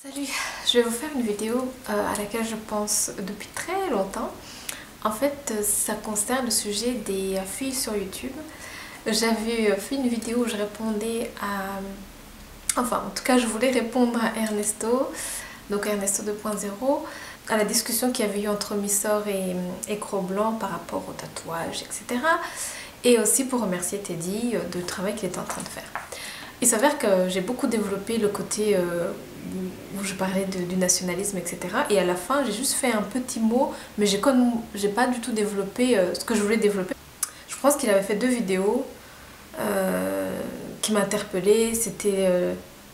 Salut, je vais vous faire une vidéo à laquelle je pense depuis très longtemps. En fait, ça concerne le sujet des filles sur YouTube. J'avais fait une vidéo où je répondais à... Enfin, en tout cas, je voulais répondre à Ernesto, donc Ernesto 2.0, à la discussion qu'il y avait eu entre Missor et Cro-Blanc par rapport au tatouage, etc. Et aussi pour remercier Teddy du travail qu'il est en train de faire. Il s'avère que j'ai beaucoup développé le côté où je parlais du nationalisme, etc. Et à la fin, j'ai juste fait un petit mot, mais j'ai pas du tout développé ce que je voulais développer. Je pense qu'il avait fait 2 vidéos qui m'interpellaient. C'était...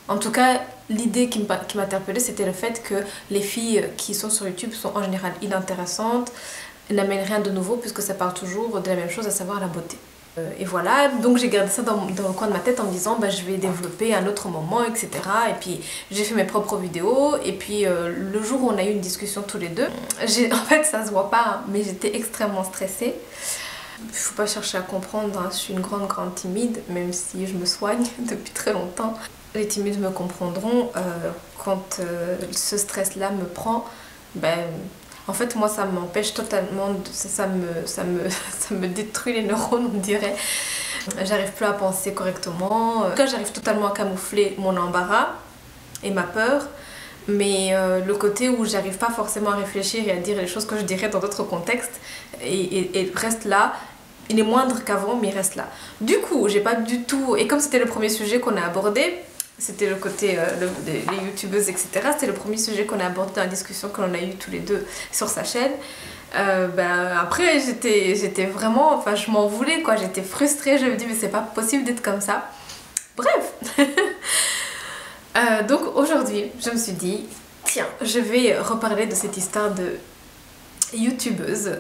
en tout cas, l'idée qui m'interpellait, c'était le fait que les filles qui sont sur YouTube sont en général inintéressantes, n'amènent rien de nouveau puisque ça parle toujours de la même chose, à savoir la beauté. Et voilà, donc j'ai gardé ça dans le coin de ma tête en me disant bah, je vais développer à un autre moment, etc. Et puis j'ai fait mes propres vidéos. Et puis le jour où on a eu une discussion tous les deux, en fait ça se voit pas, hein, mais j'étais extrêmement stressée. Il faut pas chercher à comprendre, hein, je suis une grande timide, même si je me soigne depuis très longtemps. Les timides me comprendront, quand ce stress là me prend, ben... En fait, moi, ça m'empêche totalement, ça me détruit les neurones, on dirait. J'arrive plus à penser correctement. En tout cas, j'arrive totalement à camoufler mon embarras et ma peur. Mais le côté où j'arrive pas forcément à réfléchir et à dire les choses que je dirais dans d'autres contextes, et reste là. Il est moindre qu'avant, mais il reste là. Du coup, j'ai pas du tout... Et comme c'était le premier sujet qu'on a abordé, c'était le côté des youtubeuses, etc. C'était le premier sujet qu'on a abordé dans la discussion que l'on a eu tous les deux sur sa chaîne. Après, j'étais vraiment... Enfin, je m'en voulais, quoi. J'étais frustrée. Je me dis, mais c'est pas possible d'être comme ça. Bref. Donc, aujourd'hui, je me suis dit, tiens, je vais reparler de cette histoire de youtubeuse.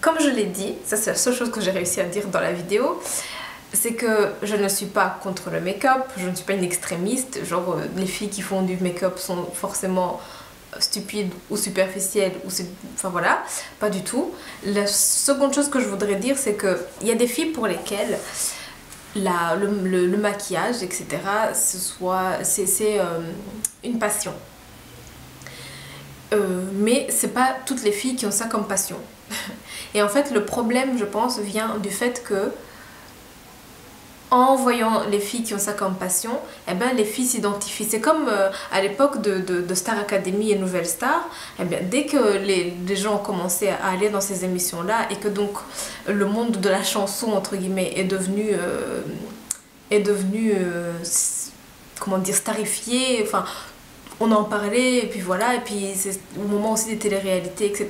Comme je l'ai dit, ça c'est la seule chose que j'ai réussi à dire dans la vidéo, c'est que je ne suis pas contre le make-up, je ne suis pas une extrémiste, genre les filles qui font du make-up sont forcément stupides ou superficielles, enfin voilà, pas du tout. La seconde chose que je voudrais dire, c'est qu'il y a des filles pour lesquelles le maquillage, etc., c'est une passion. Mais c'est pas toutes les filles qui ont ça comme passion. Et en fait, le problème, je pense, vient du fait que en voyant les filles qui ont ça comme passion, eh ben, les filles s'identifient. C'est comme à l'époque de Star Academy et Nouvelle Star, eh bien, dès que les gens ont commencé à aller dans ces émissions-là et que donc le monde de la chanson, entre guillemets, est devenu comment dire, starifié, enfin... On en parlait, et puis voilà, et puis au moment aussi des téléréalités, etc.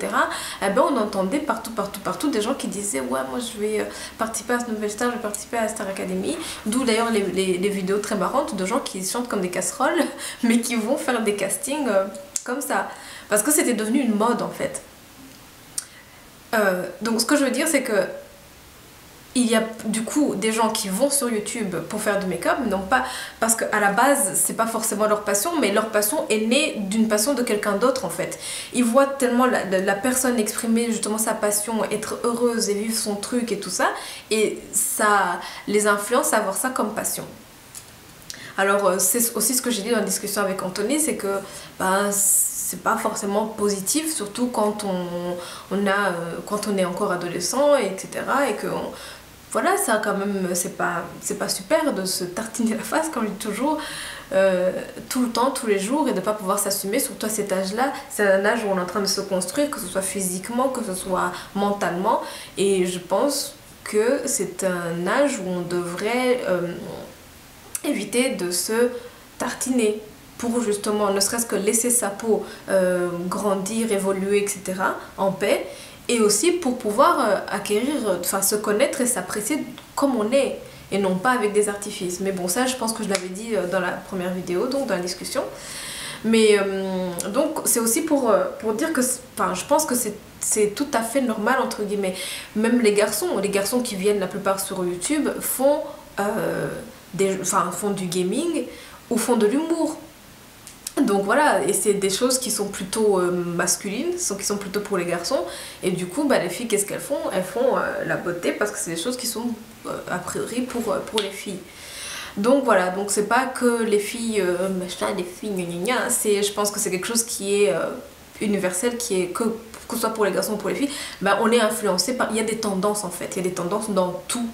Eh ben on entendait partout des gens qui disaient ouais, moi je vais participer à ce Nouvelle Star, je vais participer à Star Academy. D'où d'ailleurs les vidéos très marrantes de gens qui chantent comme des casseroles, mais qui vont faire des castings comme ça. Parce que c'était devenu une mode en fait. Donc ce que je veux dire, c'est que il y a du coup des gens qui vont sur YouTube pour faire du make-up, non pas parce qu'à la base c'est pas forcément leur passion, mais leur passion est née d'une passion de quelqu'un d'autre en fait. Ils voient tellement la personne exprimer justement sa passion, être heureuse et vivre son truc et tout ça, et ça les influence à avoir ça comme passion. Alors c'est aussi ce que j'ai dit dans la discussion avec Anthony, c'est que ben, c'est pas forcément positif, surtout quand quand on est encore adolescent, etc. Et que voilà, ça quand même, c'est pas super de se tartiner la face, comme je dis toujours, tout le temps, tous les jours, et de pas pouvoir s'assumer, surtout à cet âge-là. C'est un âge où on est en train de se construire, que ce soit physiquement, que ce soit mentalement, et je pense que c'est un âge où on devrait éviter de se tartiner pour justement ne serait-ce que laisser sa peau grandir, évoluer, etc. en paix, et aussi pour pouvoir acquérir, enfin se connaître et s'apprécier comme on est, et non pas avec des artifices. Mais bon, ça je pense que je l'avais dit dans la première vidéo, donc dans la discussion. Mais donc c'est aussi pour dire que, enfin, je pense que c'est tout à fait normal entre guillemets. Même les garçons qui viennent la plupart sur YouTube font du gaming ou font de l'humour. Donc voilà, et c'est des choses qui sont plutôt masculines, qui sont plutôt pour les garçons. Et du coup, bah, les filles, qu'est-ce qu'elles font? Elles font la beauté parce que c'est des choses qui sont a priori pour les filles. Donc voilà, donc c'est pas que les filles, machin, les filles, gna gna gna, je pense que c'est quelque chose qui est universel, qui est que ce soit pour les garçons ou pour les filles, bah, on est influencé par, il y a des tendances en fait, il y a des tendances dans tout,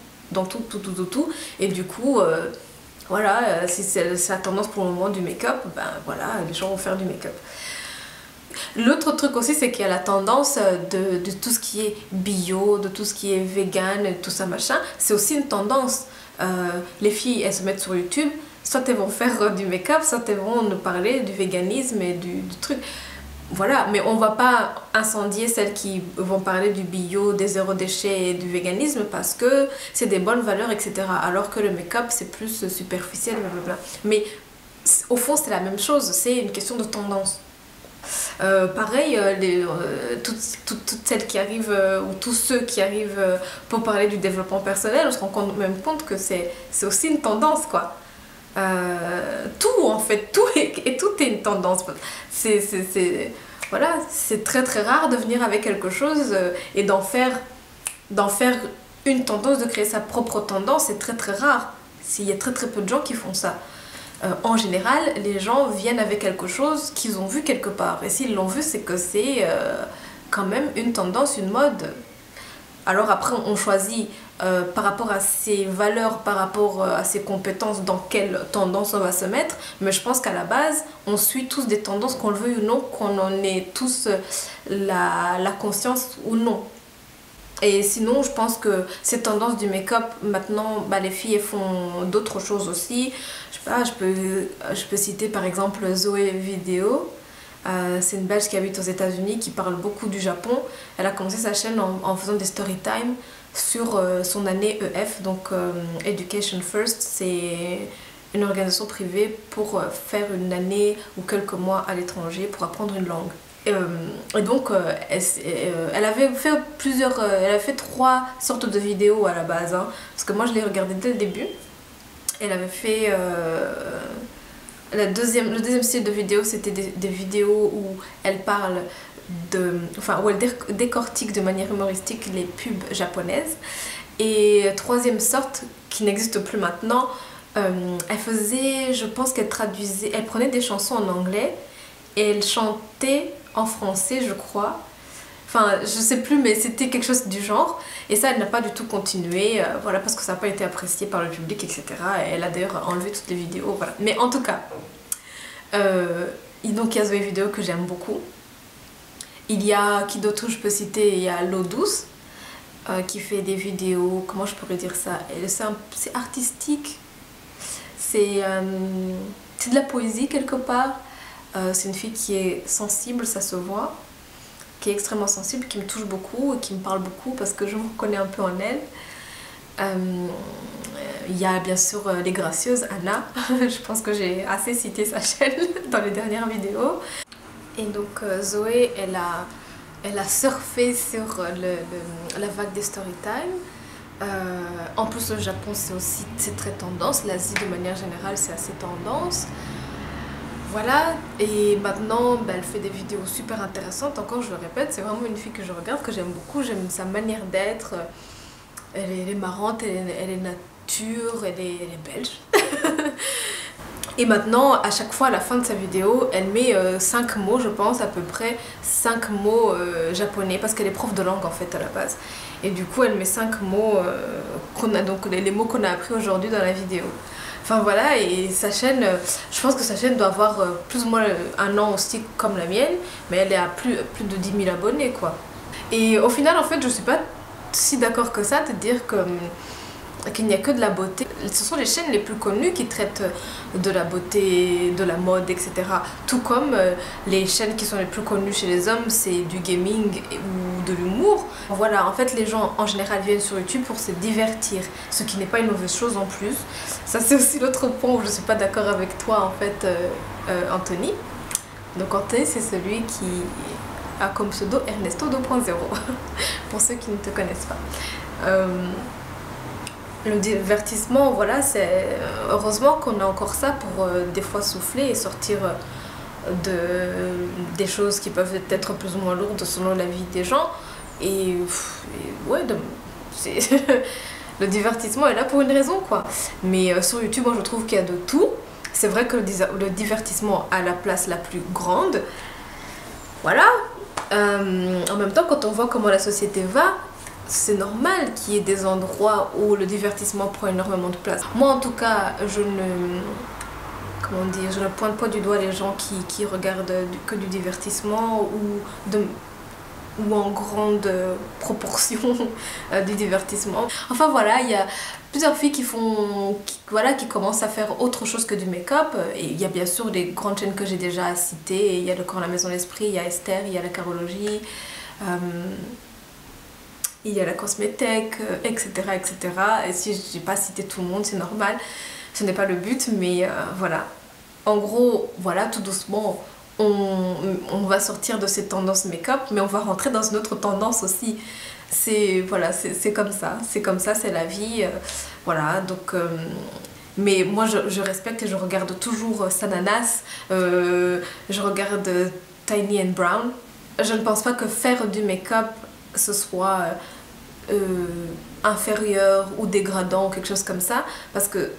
et du coup, voilà, si c'est la tendance pour le moment du make-up, ben voilà, les gens vont faire du make-up. L'autre truc aussi, c'est qu'il y a la tendance de tout ce qui est bio, de tout ce qui est vegan, tout ça machin. C'est aussi une tendance. Les filles, elles se mettent sur YouTube, soit elles vont faire du make-up, soit elles vont nous parler du véganisme et du truc. Voilà, mais on va pas incendier celles qui vont parler du bio, des zéro déchets et du véganisme parce que c'est des bonnes valeurs, etc. Alors que le make-up, c'est plus superficiel, blablabla. Mais au fond, c'est la même chose, c'est une question de tendance. Pareil, toutes celles qui arrivent, ou tous ceux qui arrivent pour parler du développement personnel, on se rend même compte que c'est aussi une tendance, quoi. Tout en fait, tout est une tendance. Voilà, c'est très très rare de venir avec quelque chose et d'en faire une tendance, de créer sa propre tendance, c'est très très rare. Il y a très très peu de gens qui font ça. En général, les gens viennent avec quelque chose qu'ils ont vu quelque part. Et s'ils l'ont vu, c'est que c'est quand même une tendance, une mode. Alors après, on choisit par rapport à ses valeurs, par rapport à ses compétences, dans quelle tendance on va se mettre. Mais je pense qu'à la base, on suit tous des tendances, qu'on le veuille ou non, qu'on en ait tous la conscience ou non. Et sinon, je pense que ces tendances du make-up, maintenant, bah, les filles font d'autres choses aussi. Je sais pas, je peux citer par exemple Zoé Vidéo. C'est une Belge qui habite aux États-Unis, qui parle beaucoup du Japon. Elle a commencé sa chaîne en faisant des story time sur son année EF, donc Education First. C'est une organisation privée pour faire une année ou quelques mois à l'étranger pour apprendre une langue. Et donc, elle avait fait elle a fait 3 sortes de vidéos à la base, hein, parce que moi je l'ai regardé dès le début. Elle avait fait le deuxième style de vidéo, c'était des vidéos où elle parle où elle décortique de manière humoristique les pubs japonaises. Et troisième sorte, qui n'existe plus maintenant, elle faisait, je pense qu'elle traduisait, elle prenait des chansons en anglais et elle chantait en français, je crois. Enfin, je sais plus, mais c'était quelque chose du genre. Et ça, elle n'a pas du tout continué, voilà, parce que ça n'a pas été apprécié par le public, etc. Et elle a d'ailleurs enlevé toutes les vidéos, voilà. Mais en tout cas, donc il y a Zoé Vidéo que j'aime beaucoup. Il y a, qui d'autre je peux citer, il y a L'eau douce, qui fait des vidéos, comment je pourrais dire ça, c'est artistique, c'est de la poésie quelque part. C'est une fille qui est sensible, ça se voit, qui est extrêmement sensible, qui me touche beaucoup et qui me parle beaucoup parce que je me reconnais un peu en elle. Il y a bien sûr les gracieuses, Anna. Je pense que j'ai assez cité sa chaîne dans les dernières vidéos. Et donc Zoé, elle a surfé sur la vague des storytime. En plus, le Japon, c'est très tendance. L'Asie, de manière générale, c'est assez tendance. Voilà, et maintenant, bah, elle fait des vidéos super intéressantes. Encore, je le répète, c'est vraiment une fille que je regarde, que j'aime beaucoup. J'aime sa manière d'être. Elle est marrante, elle est nature, elle est belge. Et maintenant, à chaque fois, à la fin de sa vidéo, elle met 5 mots, je pense, à peu près 5 mots japonais, parce qu'elle est prof de langue en fait à la base. Et du coup, elle met 5 mots, donc les mots qu'on a appris aujourd'hui dans la vidéo. Enfin voilà, et sa chaîne, je pense que sa chaîne doit avoir plus ou moins un an aussi comme la mienne, mais elle est à plus de 10 000 abonnés, quoi. Et au final, en fait, je suis pas si d'accord que ça de dire qu'il n'y a que de la beauté. Ce sont les chaînes les plus connues qui traitent de la beauté, de la mode, etc. Tout comme les chaînes qui sont les plus connues chez les hommes, c'est du gaming ou de l'humour. Voilà, en fait, les gens en général viennent sur YouTube pour se divertir, ce qui n'est pas une mauvaise chose en plus. Ça, c'est aussi l'autre point où je ne suis pas d'accord avec toi, en fait, Anthony. Donc Anthony, c'est celui qui a comme pseudo Ernesto 2.0, pour ceux qui ne te connaissent pas. Le divertissement, voilà, c'est heureusement qu'on a encore ça pour des fois souffler et sortir des choses qui peuvent être plus ou moins lourdes selon la vie des gens. Et ouais, le divertissement est là pour une raison, quoi. Mais sur YouTube, moi, je trouve qu'il y a de tout. C'est vrai que le divertissement a la place la plus grande. Voilà. En même temps, quand on voit comment la société va, c'est normal qu'il y ait des endroits où le divertissement prend énormément de place. Moi, en tout cas, je ne pointe pas du doigt les gens qui regardent que du divertissement ou en grande proportion du divertissement. Enfin voilà, il y a plusieurs filles qui commencent à faire autre chose que du make-up. Et il y a bien sûr des grandes chaînes que j'ai déjà citées. Il y a le Coran La Maison l'Esprit, il y a Esther, il y a la Carologie, il y a la Cosmétech, etc., etc. Et si je n'ai pas cité tout le monde, c'est normal. Ce n'est pas le but, mais voilà. En gros, voilà, tout doucement, on va sortir de cette tendance make-up, mais on va rentrer dans une autre tendance aussi. Voilà, c'est comme ça, c'est la vie. Voilà, donc... mais moi, je respecte et je regarde toujours Sananas, je regarde Tiny and Brown. Je ne pense pas que faire du make-up, ce soit inférieur ou dégradant ou quelque chose comme ça, parce que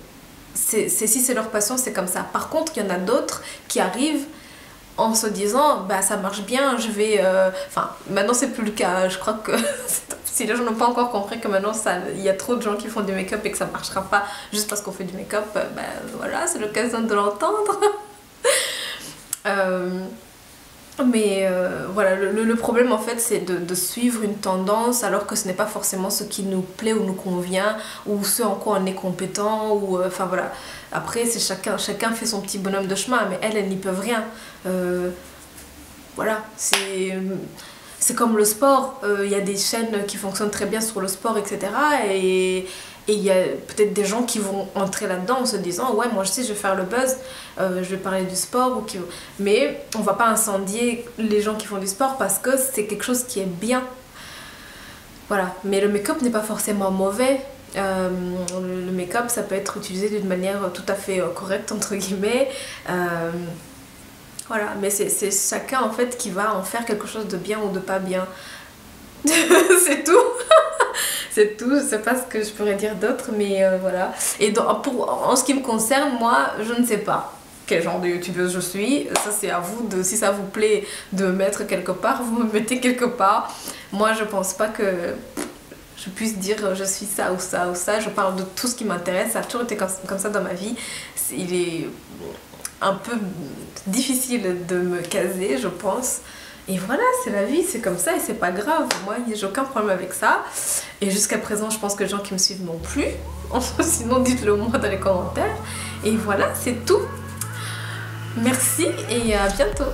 si c'est leur passion, c'est comme ça. Par contre, il y en a d'autres qui arrivent en se disant bah ça marche bien, je vais enfin maintenant c'est plus le cas, je crois que si les gens n'ont pas encore compris que maintenant il y a trop de gens qui font du make-up et que ça marchera pas juste parce qu'on fait du make-up, bah voilà, c'est l'occasion de l'entendre. Mais voilà, le problème en fait c'est de suivre une tendance alors que ce n'est pas forcément ce qui nous plaît ou nous convient ou ce en quoi on est compétent ou enfin voilà. Après c'est chacun fait son petit bonhomme de chemin, mais elles n'y peuvent rien. Voilà, c'est comme le sport, il y a des chaînes qui fonctionnent très bien sur le sport, etc. Et il y a peut-être des gens qui vont entrer là-dedans en se disant ouais moi je sais je vais faire le buzz, je vais parler du sport mais on va pas incendier les gens qui font du sport parce que c'est quelque chose qui est bien. Voilà, mais le make-up n'est pas forcément mauvais. Le make-up ça peut être utilisé d'une manière tout à fait correcte entre guillemets. Voilà, mais c'est chacun en fait qui va en faire quelque chose de bien ou de pas bien. C'est tout. C'est tout, je sais pas ce que je pourrais dire d'autre, mais voilà. Et en ce qui me concerne, moi, je ne sais pas quel genre de youtubeuse je suis. Ça, c'est à vous, si ça vous plaît, de me mettre quelque part, vous me mettez quelque part. Moi, je pense pas que je puisse dire je suis ça ou ça ou ça. Je parle de tout ce qui m'intéresse, ça a toujours été comme ça dans ma vie. Il est un peu difficile de me caser, je pense. Et voilà, c'est la vie, c'est comme ça et c'est pas grave. Moi, j'ai aucun problème avec ça. Et jusqu'à présent, je pense que les gens qui me suivent non plus. Sinon, dites-le moi dans les commentaires. Et voilà, c'est tout. Merci et à bientôt.